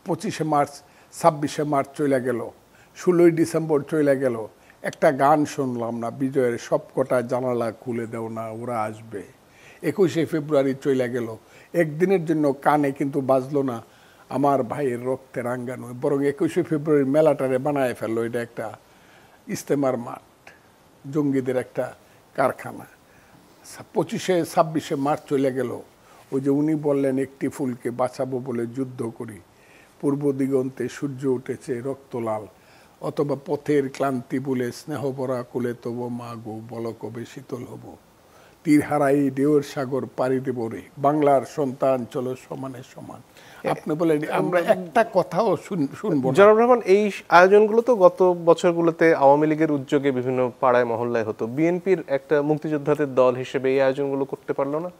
25 March 26 March চলে গেল, 16 December চলে গেল, একটা গান শুনলাম না, বিজয়ের সবকটা জানালা খুলে দাও না ওরা আসবে। 21 ফেব্রুয়ারি চলে গেল, একদিনের জন্য কানে কিন্তু বাজলো না আমার ভাইয়ের রক্তে রাঙ্গানো, বরং 21 ফেব্রুয়ারি মেলাটারে বানায় ফেললো এটা একটা ইস্তেমার মাঠ, জঙ্গিদের একটা কারখানা। 25-26 মার্চ চলে গেল, ওই যে উনি বললেন একটি ফুলকে বাঁচাবো বলে যুদ্ধ করি, পূর্ব দিগন্তে সূর্য উঠেছে রক্তলাল, অথবা পথের ক্লান্তি বলে স্নেহ ভরা কোলে তব মা গো বল কবে শীতল হব, তীর হারাই ঢেউর সাগর পাড়ি দেব রে, বাংলার সন্তান চলো সমানে সমান। আপনি বলেন আমরা একটা কথাও শুনবো না। জনাব রহমান, এই আয়োজনগুলো তো গত বছরগুলোতে আওয়ামী লীগের উদ্যোগে বিভিন্ন পাড়ায় মহল্লায় হতো, বিএনপির একটা মুক্তিযোদ্ধাদের দল হিসেবে এই আয়োজনগুলো করতে পারলো না?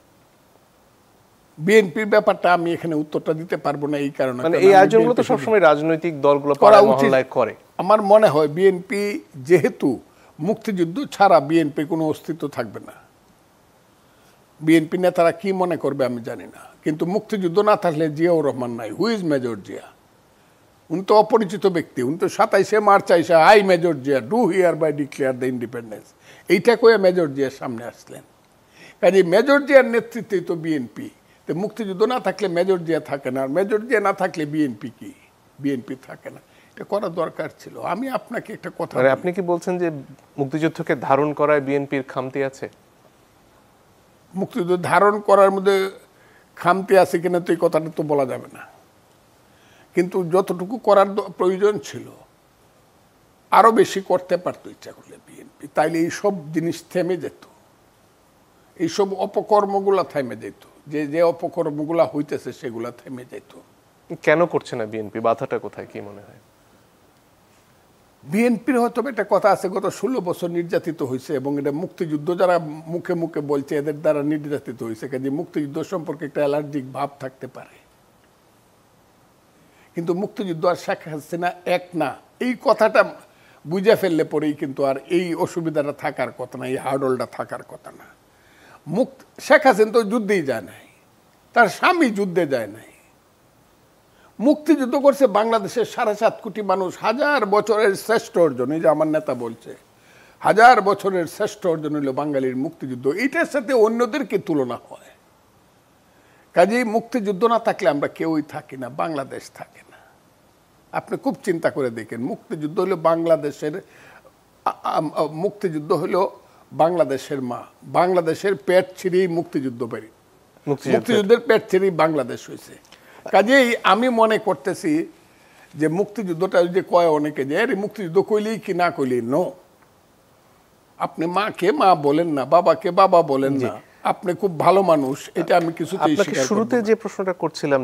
বিএনপির ব্যাপারটা আমি এখানে উত্তরটা দিতে পারবো না এই কারণে, মানে এই আয়োজনগুলো তো সবসময় রাজনৈতিক দলগুলো পাড়ায় মহল্লায় করে। আমার মনে হয় বিএনপি যেহেতু মুক্তিযুদ্ধ ছাড়া বিএনপি কোনো অস্তিত্ব থাকবে না। বিএনপি নেতারা কি মনে করবে আমি জানি না, কিন্তু মুক্তিযুদ্ধ না থাকলে জিয়াউর রহমান নাই। Who is major Zia? উনি তো অপরিচিত ব্যক্তি, উনি তো 27 মার্চ আইসা I major Zia do hereby declare the independence, এইটা কয়ে মেজর জিয়ার সামনে আসলেন। কাজে মেজর জিয়ার নেতৃত্বেই তো বিএনপি। তো মুক্তিযুদ্ধ না থাকলে মেজর জিয়া থাকে না, আর মেজর জিয়া না থাকলে বিএনপি কি? বিএনপি থাকে না। এটা করা দরকার ছিল। আমি আপনাকে একটা কথা, আপনি কি বলছেন যে মুক্তিযুদ্ধকে ধারণ করায় বিএনপির খামতি আছে? মুক্তিযুদ্ধ ধারণ করার মধ্যে খামতি আছে কিনা তো এই কথাটা তো বলা যাবে না, কিন্তু যতটুকু করার প্রয়োজন ছিল আরো বেশি করতে পারতো ইচ্ছা করলে বিএনপি, তাইলে এইসব জিনিস থেমে যেত, এইসব অপকর্মগুলা থেমে যেত, যে যে অপকর্মগুলা হইতেছে সেগুলা থেমে যেত। কেন করছে না বিএনপি? বাধাটা কোথায় কি মনে হয়? বিএনপির হয়তো একটা কথা আছে, গত 16 বছর নির্যাতিত হয়েছে, এবং এটা মুক্তিযুদ্ধ যারা মুখে মুখে বলছে এদের দ্বারা নির্যাতিত হয়েছে, কাজে মুক্তিযুদ্ধ সম্পর্কে একটা অ্যালার্জিক ভাব থাকতে পারে। কিন্তু মুক্তিযুদ্ধ আর শেখ হাসিনা এক না, এই কথাটা বুঝে ফেললে পরেই কিন্তু আর এই অসুবিধাটা থাকার কথা না, এই হার্ডলটা থাকার কথা না। শেখ হাসিনা তো যুদ্ধেই যায় নাই, তার স্বামী যুদ্ধে যায় নাই। মুক্তিযুদ্ধ করছে বাংলাদেশের 7.5 কোটি মানুষ, 1000 বছরের শ্রেষ্ঠ অর্জন। এই যে আমার নেতা বলছে 1000 বছরের শ্রেষ্ঠ অর্জন হলো বাঙালির মুক্তিযুদ্ধ, এইটার সাথে অন্যদেরকে তুলনা হয়। কাজেই মুক্তিযুদ্ধ না থাকলে আমরা কেউই থাকি না, বাংলাদেশ থাকে না। আপনি খুব চিন্তা করে দেখেন, মুক্তিযুদ্ধ হলো বাংলাদেশের, মুক্তিযুদ্ধ হলো বাংলাদেশের মা, বাংলাদেশের পেট ছিঁড়েই মুক্তিযুদ্ধ বেরি, মুক্তিযুদ্ধের পেট ছিঁড়েই বাংলাদেশ হয়েছে। কাজেই আমি মনে করতেছি যে মুক্তিযুদ্ধটা যে কয় অনেকে যে আরে মুক্তিযুদ্ধ কইলেই কি না কইলেই, নো। আপনি মাকে মা বলেন না, বাবাকে বাবা বলেন না, আপনি খুব ভালো মানুষ, এটা আমি কিছুতেই। শুরুতে যে প্রশ্নটা করছিলাম